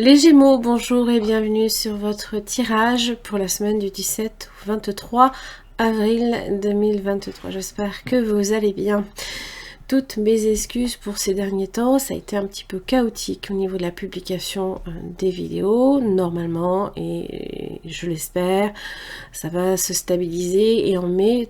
Les Gémeaux, bonjour et bienvenue sur votre tirage pour la semaine du 17 au 23 avril 2023. J'espère que vous allez bien. Toutes mes excuses pour ces derniers temps, ça a été un petit peu chaotique au niveau de la publication des vidéos, normalement, et je l'espère, ça va se stabiliser et en mai,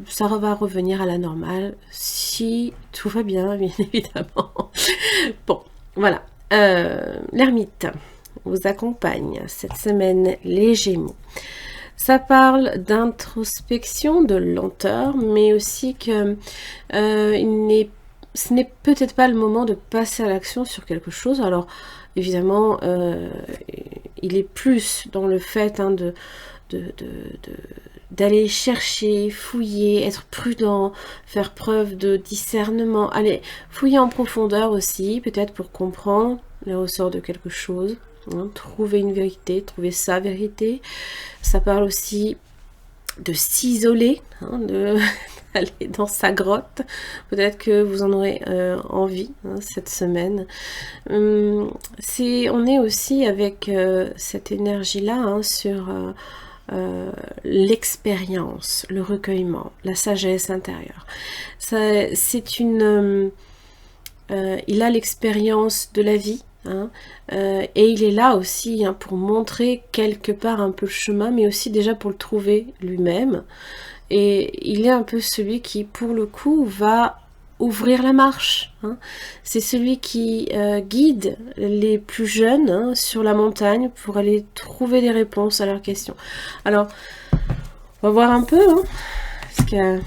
ça va revenir à la normale, si tout va bien, bien évidemment. Bon, voilà. L'ermite vous accompagne cette semaine, les Gémeaux. Ça parle d'introspection, de lenteur, mais aussi que ce n'est peut-être pas le moment de passer à l'action sur quelque chose. Alors, évidemment, il est plus dans le fait d'aller chercher, fouiller, être prudent, faire preuve de discernement, aller fouiller en profondeur aussi, peut-être pour comprendre le ressort de quelque chose, hein, trouver une vérité, trouver sa vérité. Ça parle aussi de s'isoler, hein, d'aller dans sa grotte. Peut-être que vous en aurez envie cette semaine. On est aussi avec cette énergie-là sur l'expérience, le recueillement, la sagesse intérieure. Il a l'expérience de la vie, et il est là aussi pour montrer quelque part un peu le chemin, mais aussi déjà pour le trouver lui-même. Et il est un peu celui qui, pour le coup, va ouvrir la marche. C'est celui qui guide les plus jeunes sur la montagne pour aller trouver des réponses à leurs questions. Alors, on va voir un peu, parce que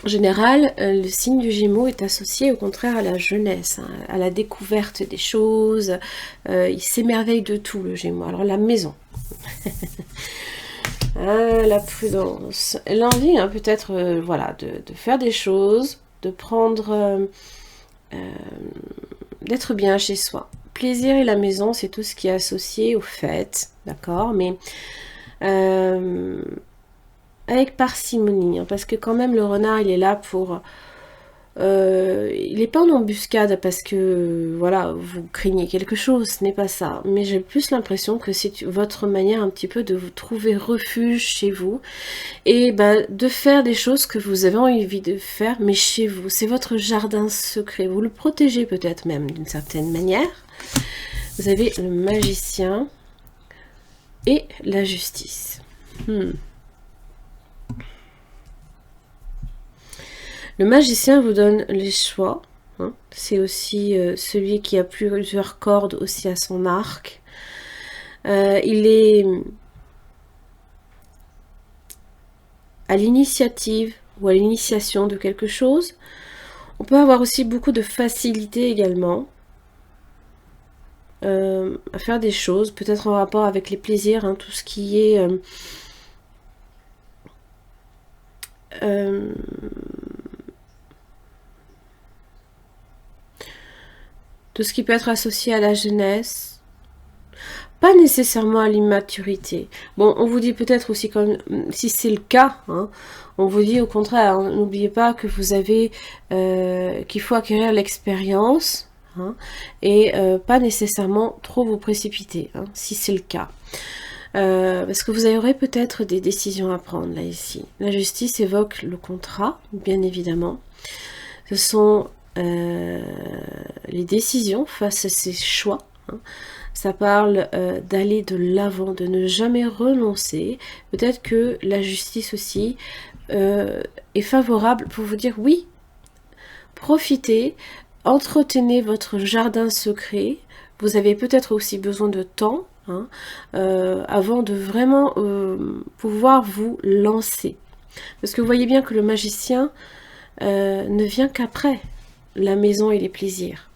en général, le signe du Gémeaux est associé au contraire à la jeunesse, à la découverte des choses. Il s'émerveille de tout, le Gémeaux. Alors la maison, la prudence, l'envie peut-être voilà, de faire des choses, de prendre, d'être bien chez soi. Plaisir et la maison, c'est tout ce qui est associé aux fêtes, d'accord, mais avec parcimonie, parce que quand même le renard il est là pour il n'est pas en embuscade parce que voilà vous craignez quelque chose, ce n'est pas ça, mais j'ai plus l'impression que c'est votre manière un petit peu de vous trouver refuge chez vous et de faire des choses que vous avez envie de faire, mais chez vous. C'est votre jardin secret, vous le protégez peut-être même d'une certaine manière. Vous avez le magicien et la justice. Le magicien vous donne les choix. C'est aussi celui qui a plusieurs cordes aussi à son arc. Il est à l'initiative ou à l'initiation de quelque chose. On peut avoir aussi beaucoup de facilité également à faire des choses, peut-être en rapport avec les plaisirs, tout ce qui est tout ce qui peut être associé à la jeunesse, pas nécessairement à l'immaturité. Bon, on vous dit peut-être aussi, comme si c'est le cas, on vous dit au contraire, n'oubliez pas que vous avez, qu'il faut acquérir l'expérience, et pas nécessairement trop vous précipiter, si c'est le cas. Parce que vous aurez peut-être des décisions à prendre là ici. La justice évoque le contrat, bien évidemment. Ce sont les décisions face à ces choix. Ça parle d'aller de l'avant, de ne jamais renoncer. Peut-être que la justice aussi est favorable pour vous dire oui, profitez, entretenez votre jardin secret. Vous avez peut-être aussi besoin de temps avant de vraiment pouvoir vous lancer. Parce que vous voyez bien que le magicien ne vient qu'après la maison et les plaisirs.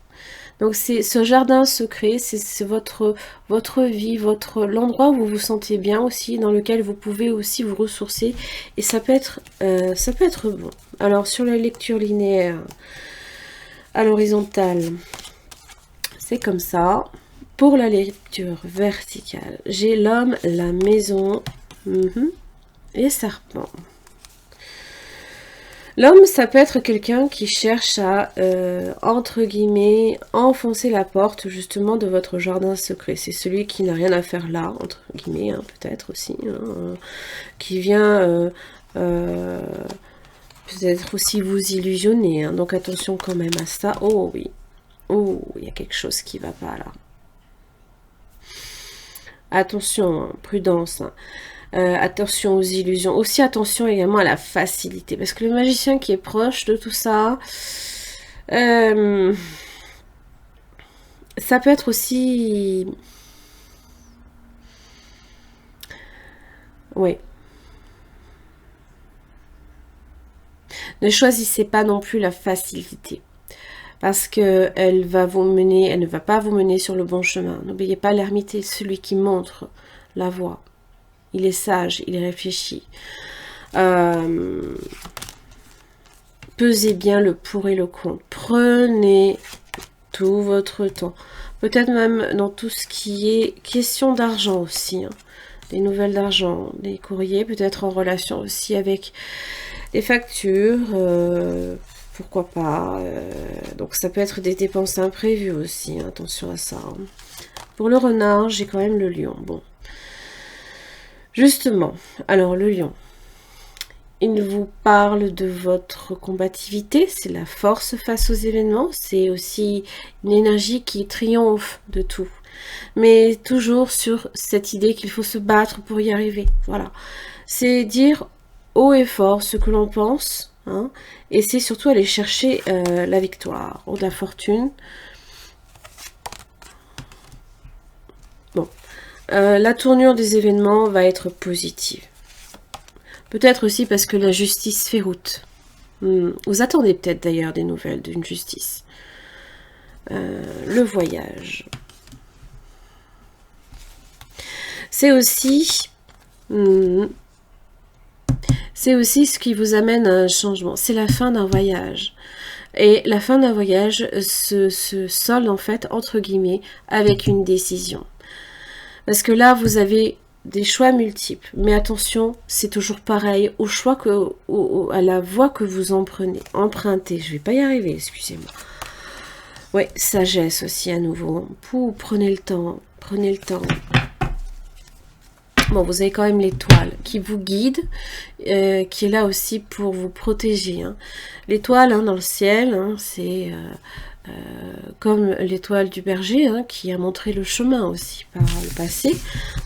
Donc c'est ce jardin secret, c'est votre vie, l'endroit où vous vous sentez bien aussi, dans lequel vous pouvez aussi vous ressourcer, et ça peut être bon. Alors sur la lecture linéaire à l'horizontale, c'est comme ça. Pour la lecture verticale, j'ai l'homme, la maison et serpent. L'homme, ça peut être quelqu'un qui cherche à, entre guillemets, enfoncer la porte justement de votre jardin secret. C'est celui qui n'a rien à faire là, entre guillemets, hein, peut-être aussi, hein, qui vient peut-être aussi vous illusionner. Hein, donc attention quand même à ça. Oh oui, oh, il y a quelque chose qui va pas là. Attention, hein, prudence. Hein. Attention aux illusions. Aussi attention également à la facilité. Parce que le magicien qui est proche de tout ça, ça peut être aussi... Oui. Ne choisissez pas non plus la facilité. Parce que elle va vous mener, elle ne va pas vous mener sur le bon chemin. N'oubliez pas, l'ermite est celui qui montre la voie. Il est sage, il est réfléchi. Pesez bien le pour et le contre. Prenez tout votre temps. Peut-être même dans tout ce qui est question d'argent aussi. Hein. Des nouvelles d'argent, des courriers, peut-être en relation aussi avec des factures. Pourquoi pas. Donc ça peut être des dépenses imprévues aussi. Hein, attention à ça. Hein. Pour le renard, j'ai quand même le lion. Bon. Justement, alors le lion, il vous parle de votre combativité, c'est la force face aux événements, c'est aussi une énergie qui triomphe de tout. Mais toujours sur cette idée qu'il faut se battre pour y arriver, voilà. C'est dire haut et fort ce que l'on pense, hein, et c'est surtout aller chercher la victoire ou la fortune. Bon. La tournure des événements va être positive. Peut-être aussi parce que la justice fait route. Vous attendez peut-être d'ailleurs des nouvelles d'une justice. Le voyage. C'est aussi... c'est aussi ce qui vous amène à un changement. C'est la fin d'un voyage. Et la fin d'un voyage se solde en fait, entre guillemets, avec une décision. Parce que là, vous avez des choix multiples. Mais attention, c'est toujours pareil au choix à la voie que vous empruntez. Je vais pas y arriver, excusez-moi. Ouais, sagesse aussi à nouveau. Prenez le temps. Prenez le temps. Bon, vous avez quand même l'étoile qui vous guide, qui est là aussi pour vous protéger. Hein. L'étoile hein, dans le ciel, hein, c'est... comme l'étoile du berger hein, qui a montré le chemin aussi par le passé.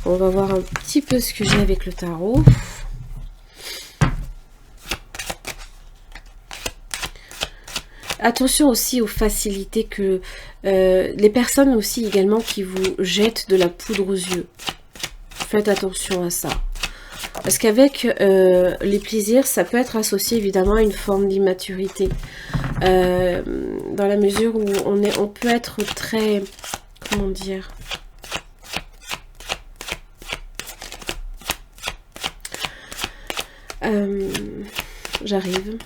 On va voir un petit peu ce que j'ai avec le tarot. Attention aussi aux facilités que les personnes aussi également qui vous jettent de la poudre aux yeux. Faites attention à ça. Parce qu'avec les plaisirs, ça peut être associé évidemment à une forme d'immaturité. Dans la mesure où on peut être très... Comment dire ? J'arrive.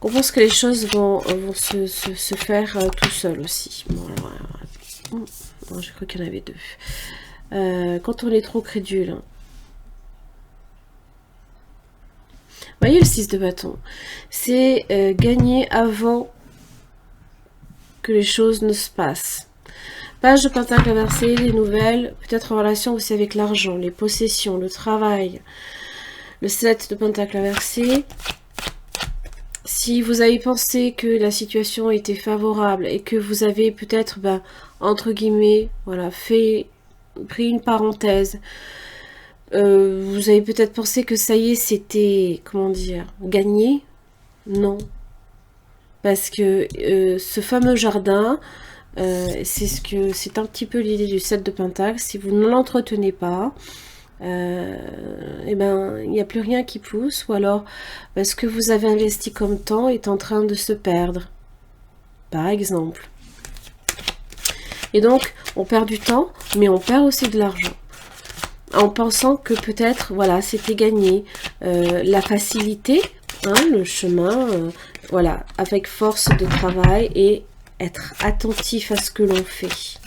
On pense que les choses vont se faire tout seul aussi. Bon, alors, bon, j'ai cru qu'il y en avait deux. Quand on est trop crédule. Hein. Vous voyez le 6 de bâton. C'est gagner avant que les choses ne se passent. Page de pentacle inversé, les nouvelles, peut-être en relation aussi avec l'argent, les possessions, le travail. Le 7 de pentacle inversé. Si vous avez pensé que la situation était favorable et que vous avez peut-être, entre guillemets, voilà, pris une parenthèse, vous avez peut-être pensé que ça y est, c'était, comment dire, gagné. Non. Parce que ce fameux jardin, c'est un petit peu l'idée du 7 de pentacle. Si vous ne l'entretenez pas, eh ben, il n'y a plus rien qui pousse, ou alors ce que vous avez investi comme temps est en train de se perdre, par exemple. Et donc, on perd du temps, mais on perd aussi de l'argent. en pensant que peut-être, voilà, c'était gagné. La facilité, hein, le chemin, voilà, avec force de travail et être attentif à ce que l'on fait.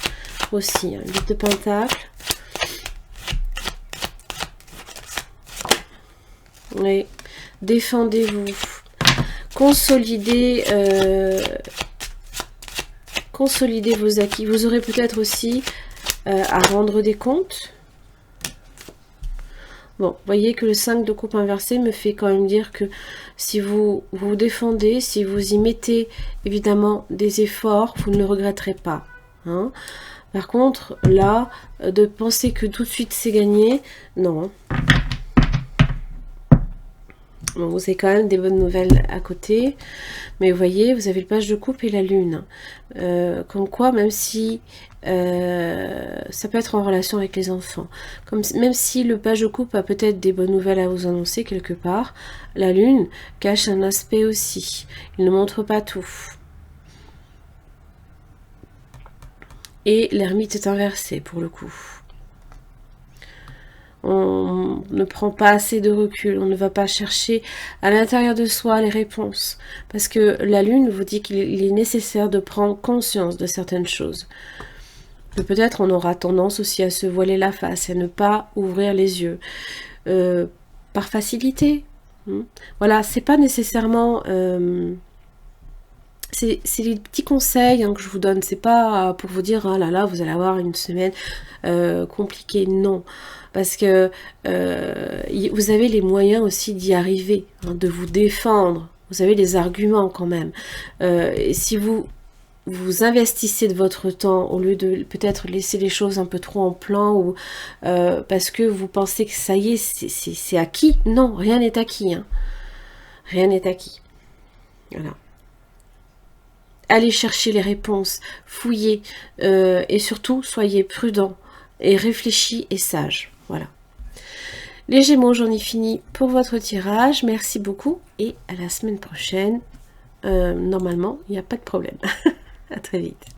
Aussi, hein, 8 de Pentacle. Oui, défendez-vous. Consolidez, consolidez vos acquis. Vous aurez peut-être aussi à rendre des comptes. Bon, vous voyez que le 5 de coupe inversé me fait quand même dire que si vous vous défendez, si vous y mettez évidemment des efforts, vous ne le regretterez pas. Hein. Par contre, là, de penser que tout de suite c'est gagné, non. Bon, vous avez quand même des bonnes nouvelles à côté. Mais vous voyez, vous avez le page de coupe et la lune. Comme quoi, même si ça peut être en relation avec les enfants. Même si le page de coupe a peut-être des bonnes nouvelles à vous annoncer quelque part, la lune cache un aspect aussi. Il ne montre pas tout. Et l'ermite est inversé pour le coup. On ne prend pas assez de recul, on ne va pas chercher à l'intérieur de soi les réponses. Parce que la lune vous dit qu'il est nécessaire de prendre conscience de certaines choses. Que peut-être on aura tendance aussi à se voiler la face, à ne pas ouvrir les yeux. Par facilité. Voilà, c'est pas nécessairement... c'est les petits conseils que je vous donne. C'est pas pour vous dire, ah là là, vous allez avoir une semaine compliquée. Non. Parce que vous avez les moyens aussi d'y arriver, hein, de vous défendre. Vous avez les arguments quand même. Et si vous investissez de votre temps, au lieu de peut-être laisser les choses un peu trop en plan, ou parce que vous pensez que ça y est, c'est acquis. Non, rien n'est acquis. Hein. Rien n'est acquis. Voilà. Allez chercher les réponses, fouillez, et surtout, soyez prudents, et réfléchis et sages. Voilà. Les Gémeaux, j'en ai fini pour votre tirage. Merci beaucoup et à la semaine prochaine. Normalement, il n'y a pas de problème. À très vite.